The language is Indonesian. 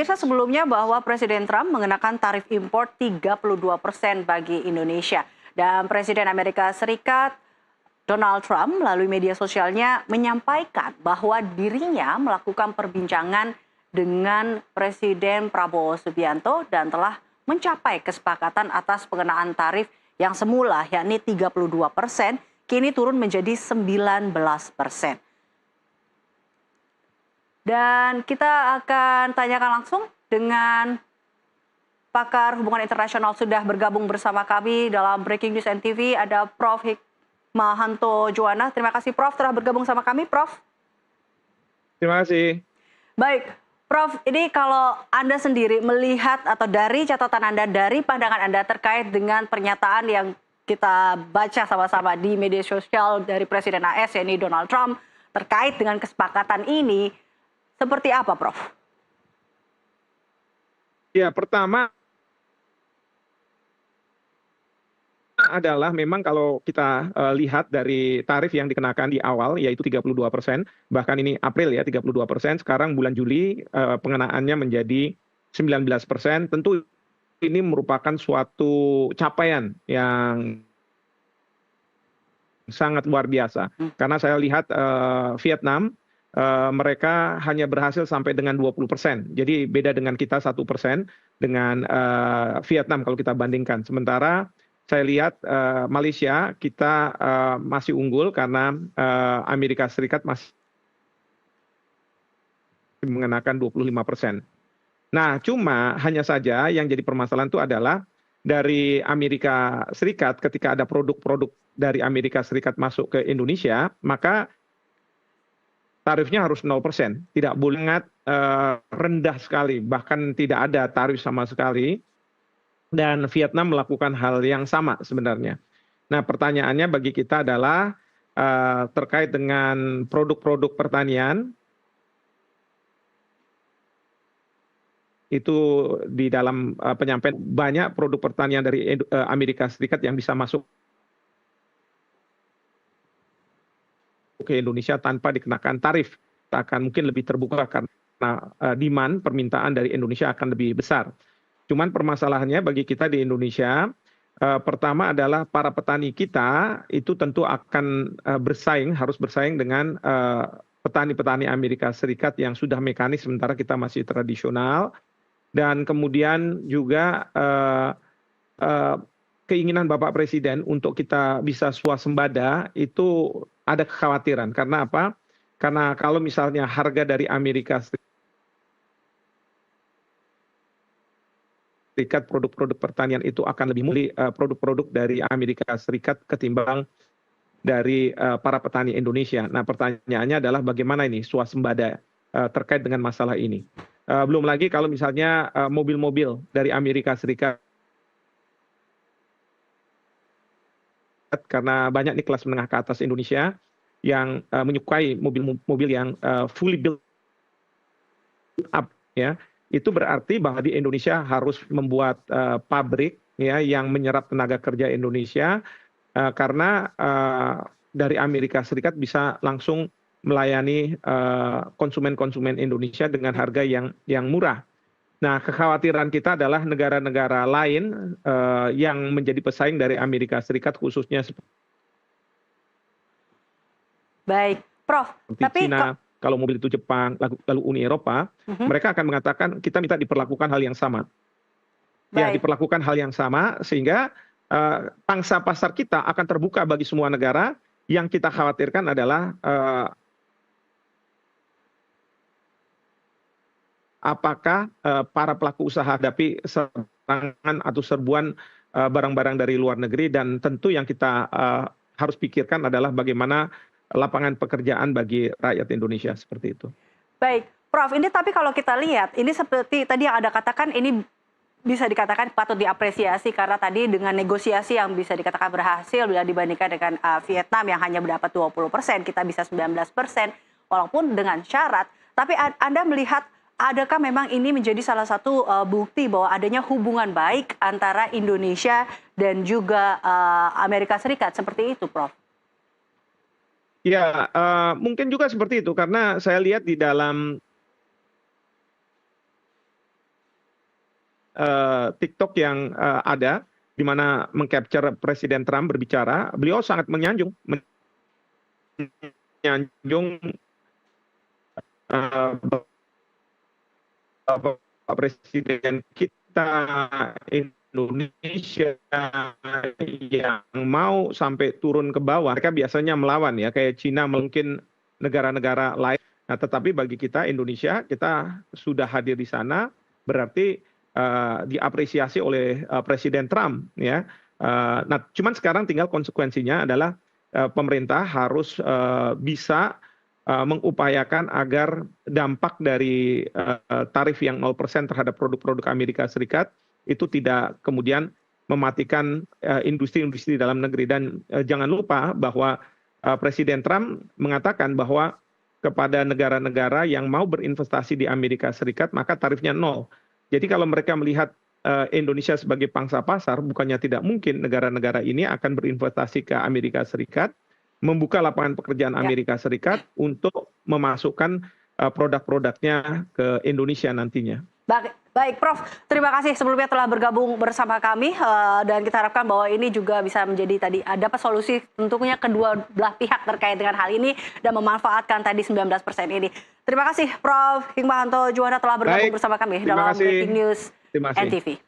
Pemirsa, sebelumnya bahwa Presiden Trump mengenakan tarif impor 32% bagi Indonesia. Dan Presiden Amerika Serikat Donald Trump melalui media sosialnya menyampaikan bahwa dirinya melakukan perbincangan dengan Presiden Prabowo Subianto dan telah mencapai kesepakatan atas pengenaan tarif yang semula yakni 32%, kini turun menjadi 19%. Dan kita akan tanyakan langsung dengan pakar hubungan internasional sudah bergabung bersama kami dalam Breaking News NTV, ada Prof. Hikmahanto Juwana. Terima kasih Prof telah bergabung sama kami, Prof. Terima kasih. Baik, Prof, ini kalau Anda sendiri melihat atau dari catatan Anda, dari pandangan Anda terkait dengan pernyataan yang kita baca sama-sama di media sosial dari Presiden AS, yakni Donald Trump, terkait dengan kesepakatan ini, seperti apa, Prof? Ya, pertama adalah memang kalau kita lihat dari tarif yang dikenakan di awal yaitu 32%, bahkan ini April ya 32%, sekarang bulan Juli pengenaannya menjadi 19%. Tentu ini merupakan suatu capaian yang sangat luar biasa. Karena saya lihat Vietnam mereka hanya berhasil sampai dengan 20%. Jadi beda dengan kita 1% dengan Vietnam kalau kita bandingkan. Sementara saya lihat Malaysia kita masih unggul karena Amerika Serikat masih mengenakan 25%. Nah, cuma hanya saja yang jadi permasalahan itu adalah dari Amerika Serikat ketika ada produk-produk dari Amerika Serikat masuk ke Indonesia, maka tarifnya harus 0%, tidak boleh sangat rendah sekali, bahkan tidak ada tarif sama sekali. Dan Vietnam melakukan hal yang sama sebenarnya. Nah, pertanyaannya bagi kita adalah terkait dengan produk-produk pertanian, itu di dalam penyampaian banyak produk pertanian dari Amerika Serikat yang bisa masuk ke Indonesia tanpa dikenakan tarif. Akan mungkin lebih terbuka karena demand permintaan dari Indonesia akan lebih besar. Cuman permasalahannya bagi kita di Indonesia, pertama adalah para petani kita itu tentu akan harus bersaing dengan petani-petani Amerika Serikat yang sudah mekanis, sementara kita masih tradisional. Dan kemudian juga keinginan Bapak Presiden untuk kita bisa swasembada itu ada kekhawatiran. Karena apa? Karena kalau misalnya harga dari Amerika Serikat produk-produk pertanian itu akan lebih murah, produk-produk dari Amerika Serikat ketimbang dari para petani Indonesia. Nah, pertanyaannya adalah bagaimana ini swasembada terkait dengan masalah ini. Belum lagi kalau misalnya mobil-mobil dari Amerika Serikat, karena banyak nih kelas menengah ke atas Indonesia yang menyukai mobil-mobil yang fully built up, ya. Itu berarti bahwa di Indonesia harus membuat pabrik ya yang menyerap tenaga kerja Indonesia, karena dari Amerika Serikat bisa langsung melayani konsumen-konsumen Indonesia dengan harga yang murah. Nah, kekhawatiran kita adalah negara-negara lain yang menjadi pesaing dari Amerika Serikat, khususnya Baik, Prof. seperti Tapi Cina, kalau mobil itu Jepang, lalu Uni Eropa, mereka akan mengatakan kita minta diperlakukan hal yang sama. Ya, baik. diperlakukan hal yang sama sehingga pangsa pasar kita akan terbuka bagi semua negara. Yang kita khawatirkan adalah apakah para pelaku usaha hadapi serangan atau serbuan barang-barang dari luar negeri, dan tentu yang kita harus pikirkan adalah bagaimana lapangan pekerjaan bagi rakyat Indonesia, seperti itu. Baik, Prof, ini tapi kalau kita lihat, ini seperti tadi yang Anda katakan, ini bisa dikatakan patut diapresiasi karena tadi dengan negosiasi yang bisa dikatakan berhasil bila dibandingkan dengan Vietnam yang hanya mendapat 20%, kita bisa 19%, walaupun dengan syarat. Tapi Anda melihat adakah memang ini menjadi salah satu bukti bahwa adanya hubungan baik antara Indonesia dan juga Amerika Serikat, seperti itu, Prof? Ya, mungkin juga seperti itu karena saya lihat di dalam TikTok yang ada di mana mengcapture Presiden Trump berbicara, beliau sangat menyanjung Bapak Presiden kita Indonesia yang mau sampai turun ke bawah. Mereka biasanya melawan ya, kayak Cina mungkin negara-negara lain. Nah, tetapi bagi kita Indonesia, kita sudah hadir di sana, berarti diapresiasi oleh Presiden Trump ya. Nah, cuman sekarang tinggal konsekuensinya adalah pemerintah harus bisa mengupayakan agar dampak dari tarif yang 0% terhadap produk-produk Amerika Serikat itu tidak kemudian mematikan industri-industri dalam negeri. Dan jangan lupa bahwa Presiden Trump mengatakan bahwa kepada negara-negara yang mau berinvestasi di Amerika Serikat maka tarifnya 0. Jadi kalau mereka melihat Indonesia sebagai pangsa pasar, bukannya tidak mungkin negara-negara ini akan berinvestasi ke Amerika Serikat, membuka lapangan pekerjaan Amerika Serikat untuk memasukkan produk-produknya ke Indonesia nantinya. Baik, Prof. Terima kasih sebelumnya telah bergabung bersama kami dan kita harapkan bahwa ini juga bisa menjadi tadi dapat solusi tentunya kedua belah pihak terkait dengan hal ini dan memanfaatkan tadi 19% ini. Terima kasih Prof. Hikmahanto Juwana telah bergabung bersama kami dalam Breaking News NTV.